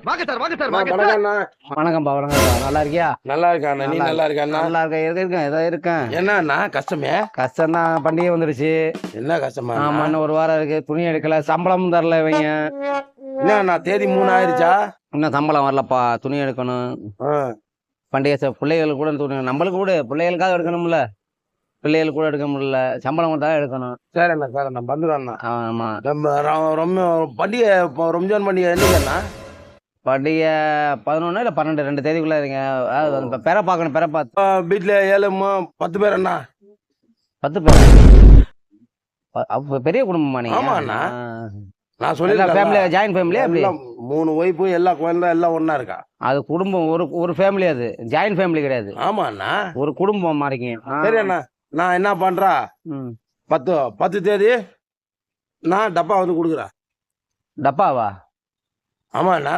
வாங்க சார் வாங்க சார் அண்ணா, வாங்க சார். வணக்கம் அண்ணா. வணக்கம்பா வணக்கம்பா நல்லா இருக்கியா? நல்லா இருக்கேன் நீ நல்லா இருக்கேன் நல்லா இருக்கேன் இருக்கேன் ஏதோ இருக்கேன். என்னண்ணா கஷ்டமே? கஷ்டம் தான், பண்டிகை வந்துருச்சு. என்ன கஷ்டமா? ஆமா, இன்னும் ஒரு வாரம் இருக்கு. துணி எடுக்கல, சம்பளமும் தரல இவங்க. என்னண்ணா தேதி 3 ஆயிருச்சா? இன்னும் சம்பளம் வரலப்பா, துணி எடுக்கணும். பண்டிகை பிள்ளைகளுக்கு கூட துணி, நம்மளுக்கு கூட பிள்ளைகளுக்காக எடுக்கணும்ல. பிள்ளைகளுக்கு கூட எடுக்க முடியல, சம்பளம் கொடுத்தா எடுக்கணும். சரிண்ணா சரிண்ணா வந்துடுறேண்ணா. ஆமா, நம்ம ரொம்ப பண்டிகை இப்போ ரம்ஜான் பண்டிகை என்னைக்குண்ணா? பண்டிகை 11 இல்லை 12 2 தேதிக்குள்ள இருங்க. அதாவது பெற பார்க்கணும், பெற பார்த்து. வீட்டில் 7 10 பேர் அண்ணா. 10 பேர்? அப்ப பெரிய குடும்பமா நீங்க? ஆமாண்ணா. நான் ஃபேமிலி, ஜாயின்ட் ஃபேமிலியா? அப்படி 3 ஒய்ஃபு எல்லா குழந்தை எல்லாம் ஒண்ணா இருக்கா. அது குடும்பம், ஒரு ஃபேமிலி. அது ஜாயின்ட் ஃபேமிலி கிடையாது. ஆமாண்ணா. ஒரு குடும்பம் மாறிங்க. சரி அண்ணா, நான் என்ன பண்றா, 10 தேதி நான் டப்பா வந்து கொடுக்குறேன். டப்பாவா? ஆமாண்ணா.